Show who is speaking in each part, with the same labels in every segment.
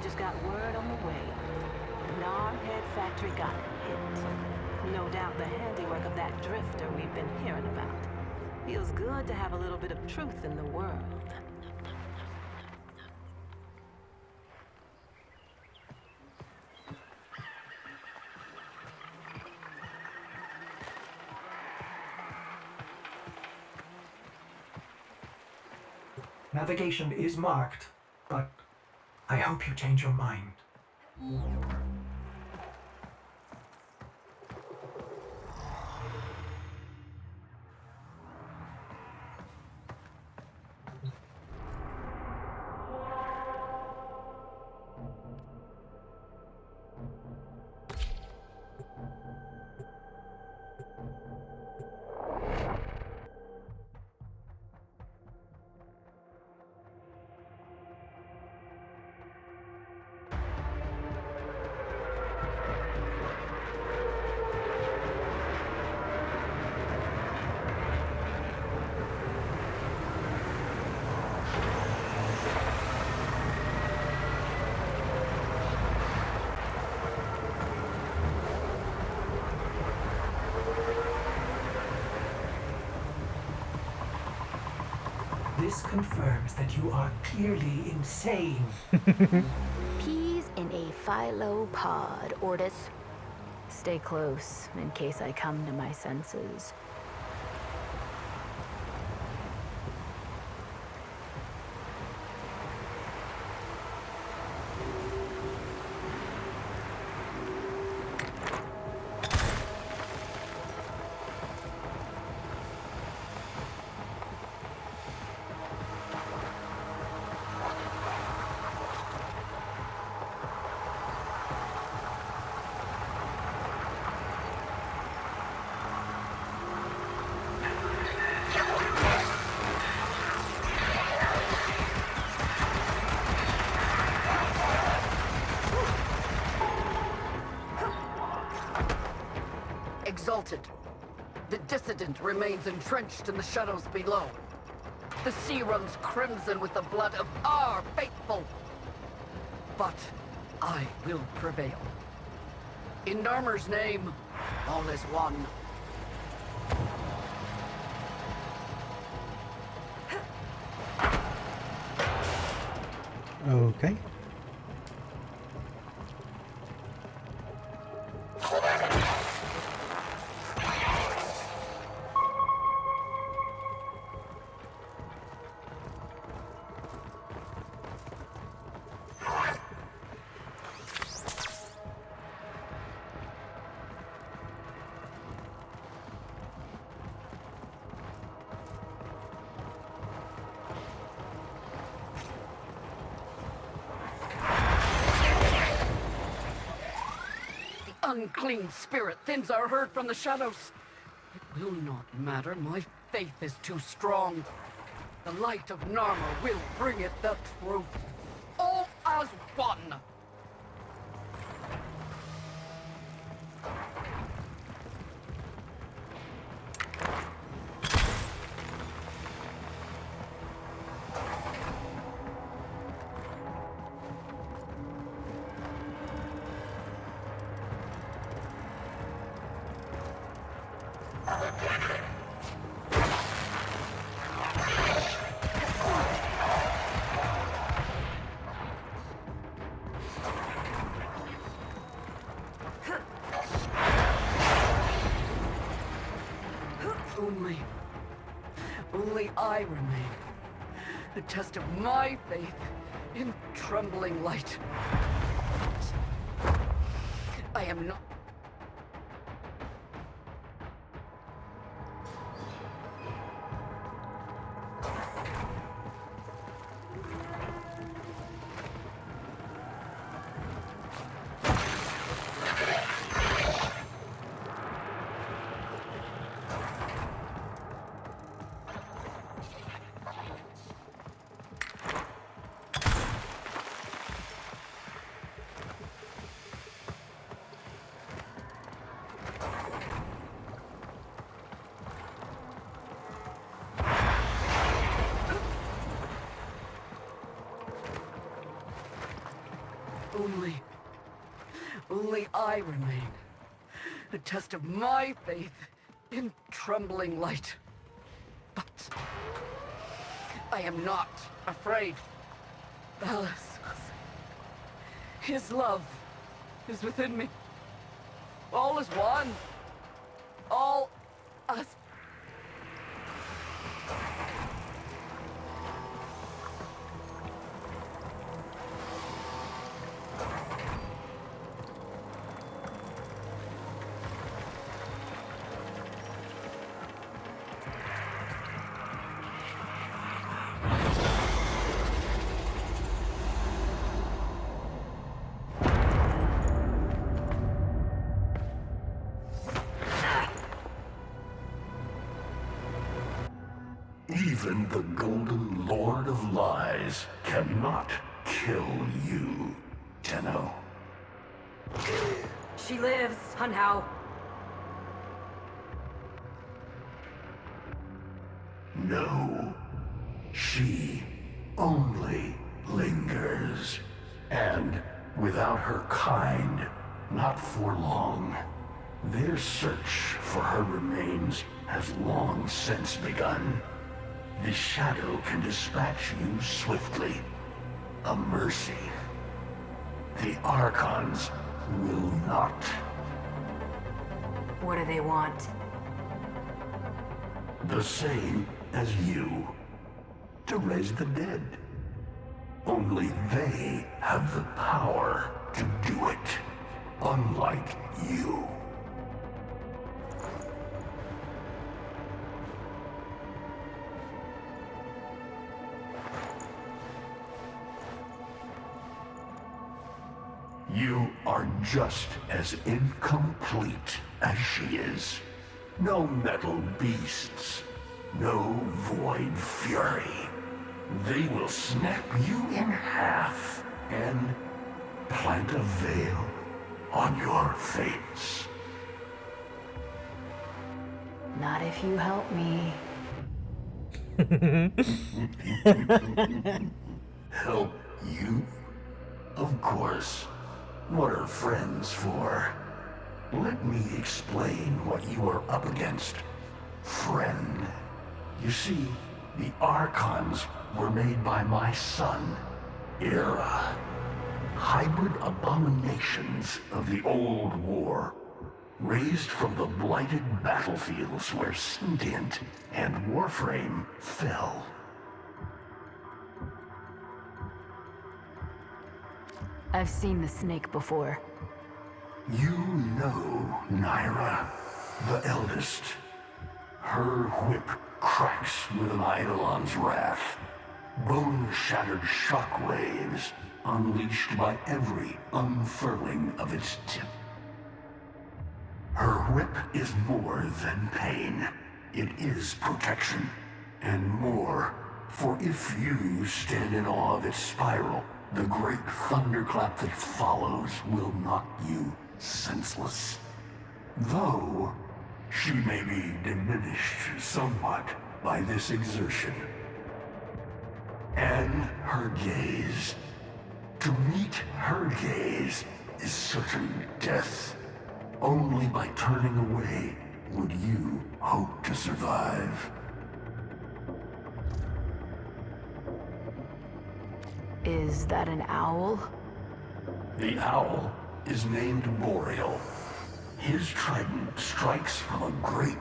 Speaker 1: just got word on the way. The Gnarhead factory got hit. No doubt the handiwork of that drifter we've been hearing about. Feels good to have a little bit of truth in the world.
Speaker 2: Navigation is marked, but I hope you change your mind. This confirms that you are clearly insane.
Speaker 3: Peas in a phylopod, Ortis. Stay close, in case I come to my senses.
Speaker 4: Exalted. The dissident remains entrenched in the shadows below. The sea runs crimson with the blood of our faithful. But I will prevail. In Narmer's name, all is one.
Speaker 5: Okay.
Speaker 4: Unclean spirit thins our herd from the shadows. It will not matter. My faith is too strong. The light of Narmer will bring it the truth. All as one. Only I remain. A test of my faith in trembling light. I am not... Only I remain. A test of my faith in trembling light. But I am not afraid. Ballas, his love is within me. All is one. All us.
Speaker 5: Even the Golden Lord of Lies cannot kill you, Tenno.
Speaker 6: She lives, Hunhow.
Speaker 5: No. She only lingers. And without her kind, not for long. Their search for her remains has long since begun. The shadow can dispatch you swiftly. A mercy. The Archons will not.
Speaker 6: What do they want?
Speaker 5: The same as you. To raise the dead. Only they have the power to do it. Unlike you. You are just as incomplete as she is. No metal beasts, no void fury. They will snap you in half and plant a veil on your face.
Speaker 3: Not if you help me.
Speaker 5: Help you? Of course. What are friends for? Let me explain what you are up against, friend. You see, the Archons were made by my son, Era. Hybrid abominations of the old war, raised from the blighted battlefields where Sentient and Warframe fell.
Speaker 3: I've seen the snake before.
Speaker 5: You know Naira, the eldest. Her whip cracks with an Eidolon's wrath. Bone-shattered shockwaves unleashed by every unfurling of its tip. Her whip is more than pain. It is protection. And more, for if you stand in awe of its spiral, the great thunderclap that follows will knock you senseless. Though, she may be diminished somewhat by this exertion. And her gaze. To meet her gaze is certain death. Only by turning away would you hope to survive.
Speaker 3: Is that an owl?
Speaker 5: The owl is named Boreal. His trident strikes from a great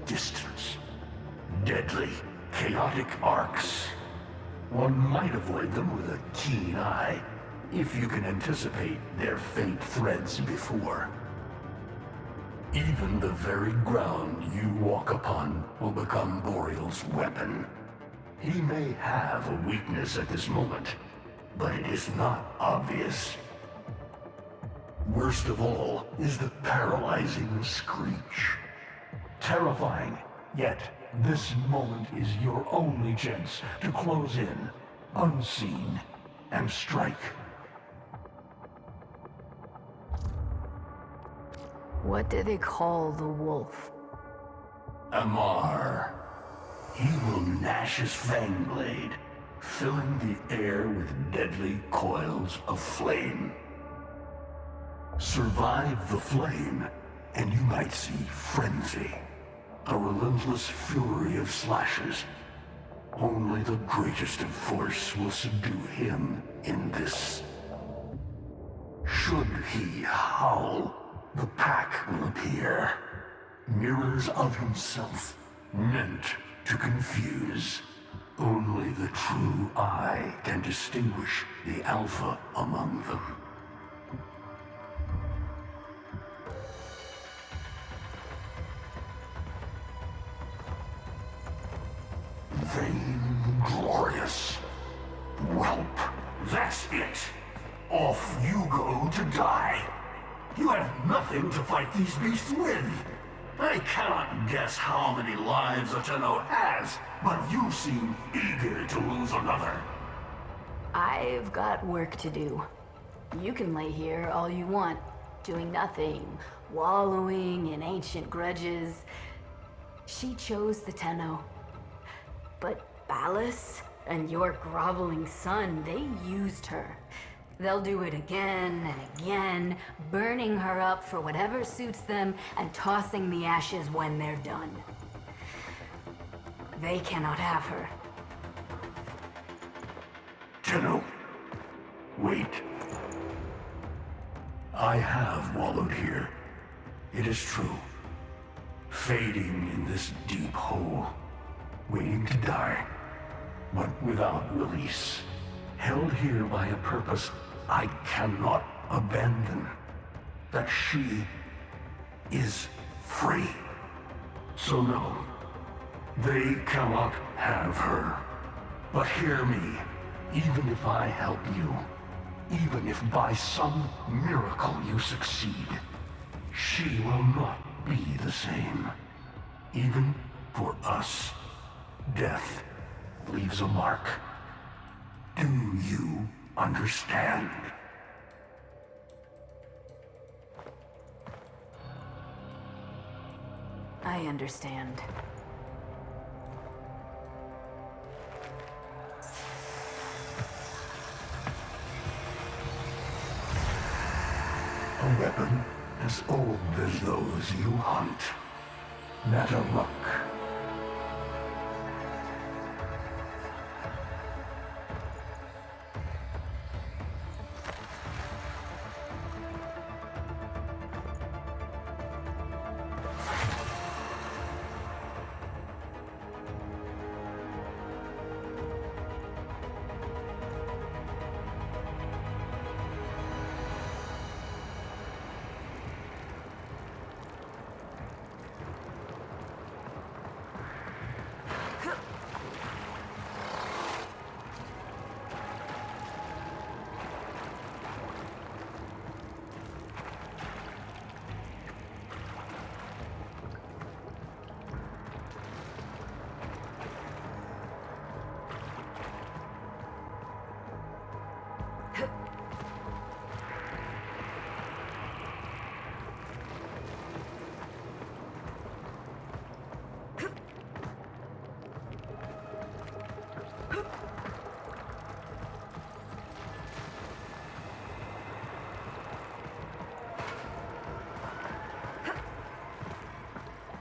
Speaker 5: distance. Deadly, chaotic arcs. One might avoid them with a keen eye, if you can anticipate their faint threads before. Even the very ground you walk upon will become Boreal's weapon. He may have a weakness at this moment, but it is not obvious. Worst of all is the paralyzing screech. Terrifying, yet this moment is your only chance to close in, unseen, and strike.
Speaker 3: What do they call the wolf?
Speaker 5: Amar. He will gnash his fang blade, filling the air with deadly coils of flame. Survive the flame, and you might see frenzy. A relentless fury of slashes. Only the greatest of force will subdue him in this. Should he howl, the pack will appear. Mirrors of himself, meant to confuse. Only the true eye can distinguish the alpha among them. Vainglorious. Whelp, that's it. Off you go to die. You have nothing to fight these beasts with. I cannot guess how many lives a Tenno has, but you seem eager to lose another.
Speaker 3: I've got work to do. You can lay here all you want, doing nothing, wallowing in ancient grudges. She chose the Tenno. But Ballas and your groveling son, they used her. They'll do it again and again, burning her up for whatever suits them and tossing the ashes when they're done. They cannot have her.
Speaker 5: Tenno, wait. I have wallowed here. It is true. Fading in this deep hole, waiting to die, but without release. Held here by a purpose I cannot abandon. That she is free. So no, they cannot have her. But hear me, even if I help you, even if by some miracle you succeed, she will not be the same. Even for us, death leaves a mark. Do you understand?
Speaker 3: I understand.
Speaker 5: A weapon as old as those you hunt. Nataruk.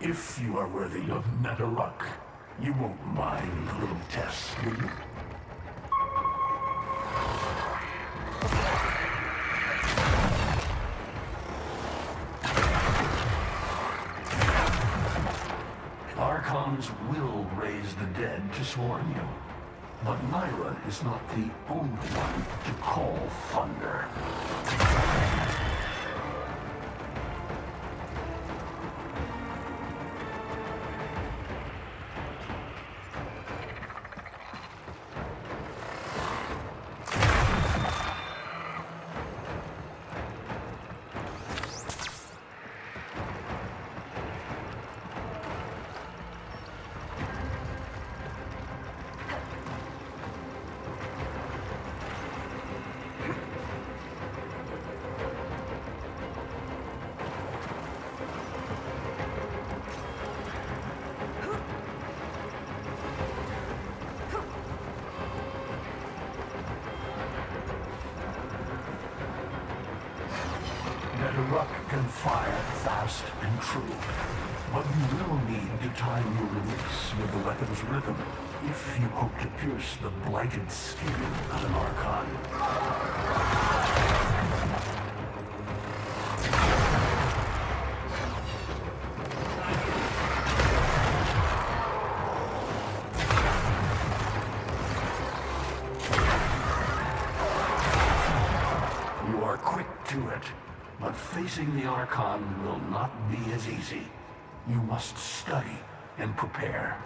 Speaker 5: If you are worthy of Nataruk, you won't mind a little test, will you? Archons will raise the dead to swarm you. But Myra is not the only one to call thunder. that a rock can fire fast and true. But you will need to time your release with the weapon's rhythm if you hope to pierce the blighted skin of an Archon. You are quick to it, but facing the Archon will not be as easy. You must study and prepare.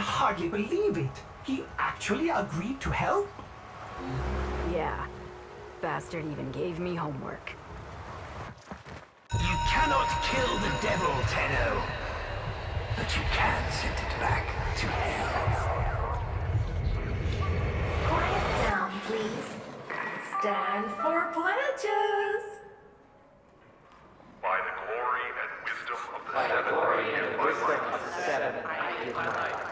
Speaker 2: hardly believe it. He actually agreed to help?
Speaker 3: Yeah. Bastard even gave me homework.
Speaker 5: You cannot kill the devil, Tenno. But you can send it back to hell.
Speaker 3: Quiet down, please. Stand for pledges.
Speaker 7: By the glory and wisdom of the Seven. By the glory and wisdom of the Seven, I give my life.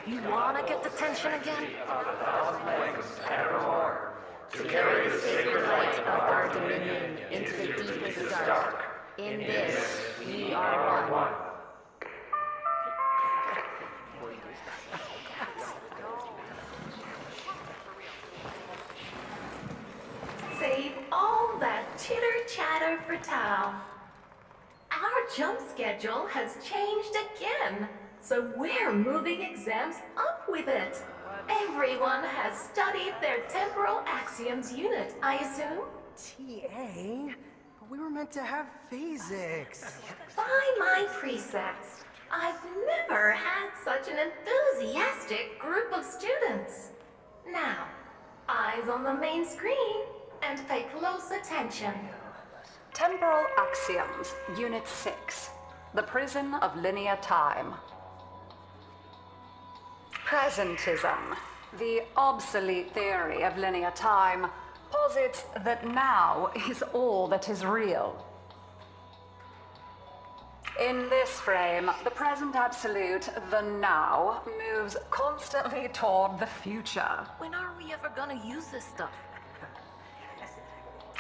Speaker 1: You wanna get the tension again?
Speaker 7: Evermore.
Speaker 1: To carry the sacred light of our dominion into the deepest dark. In this, we are one.
Speaker 8: Save all that chitter-chatter for Tao. Our jump schedule has changed again, so we're moving exams up with it. Everyone has studied their temporal axioms unit, I assume?
Speaker 9: TA? We were meant to have physics.
Speaker 8: By my precepts, I've never had such an enthusiastic group of students. Now, eyes on the main screen and pay close attention.
Speaker 4: Temporal Axioms, Unit 6. The Prison of Linear Time. Presentism, the obsolete theory of linear time, posits that now is all that is real. In this frame, the present absolute, the now, moves constantly toward the future.
Speaker 1: When are we ever gonna use this stuff?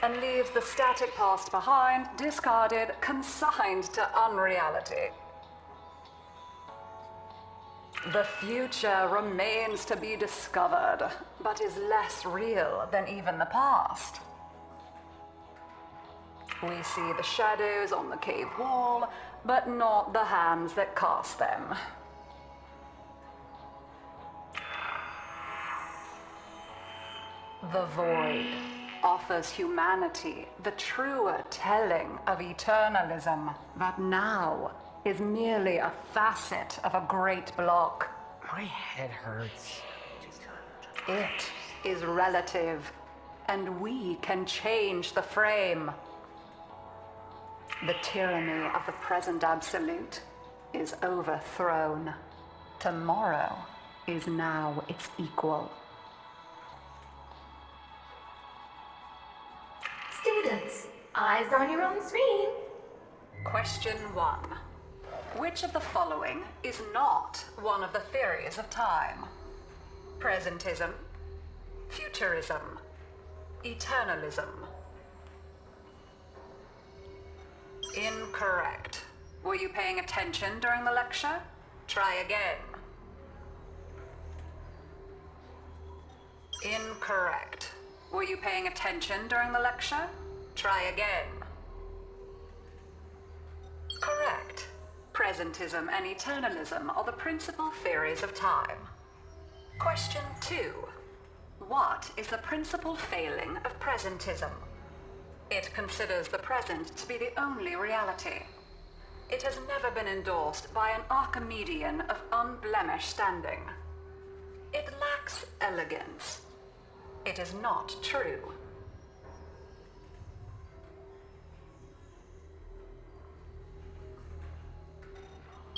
Speaker 4: And leaves the static past behind, discarded, consigned to unreality. The future remains to be discovered, but is less real than even the past. We see the shadows on the cave wall, but not the hands that cast them. The void offers humanity the truer telling of eternalism that now is merely a facet of a great block.
Speaker 9: My head hurts.
Speaker 4: It is relative, and we can change the frame. The tyranny of the present absolute is overthrown. Tomorrow is now its equal.
Speaker 8: Students, eyes on your own screen.
Speaker 4: Question 1. Which of the following is not one of the theories of time? Presentism, futurism, eternalism. Incorrect. Were you paying attention during the lecture? Try again. Incorrect. Were you paying attention during the lecture? Try again. Correct. Presentism and eternalism are the principal theories of time. Question 2. What is the principal failing of presentism? It considers the present to be the only reality. It has never been endorsed by an Archimedean of unblemished standing. It lacks elegance. It is not true.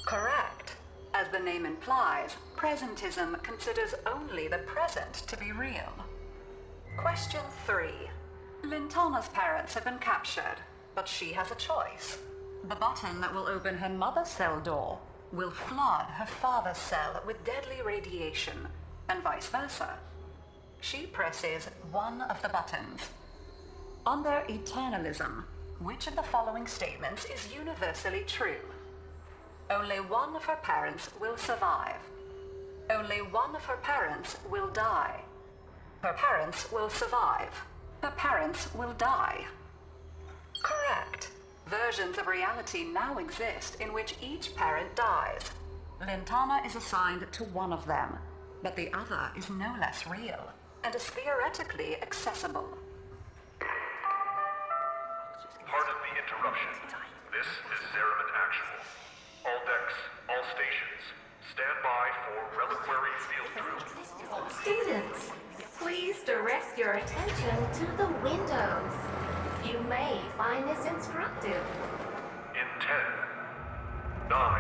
Speaker 4: Correct. As the name implies, presentism considers only the present to be real. Question 3. Lintana's parents have been captured, but she has a choice. The button that will open her mother's cell door will flood her father's cell with deadly radiation, and vice versa. She presses one of the buttons. Under eternalism, which of the following statements is universally true? Only one of her parents will survive. Only one of her parents will die. Her parents will survive. Her parents will die. Correct. Versions of reality now exist in which each parent dies. Lintana is assigned to one of them, but the other is no less real and is theoretically accessible.
Speaker 7: Pardon the interruption. This is Zeraman Actual. All decks, all stations,
Speaker 8: Students, please direct your attention to the windows. You may find this instructive.
Speaker 7: In 10, 9,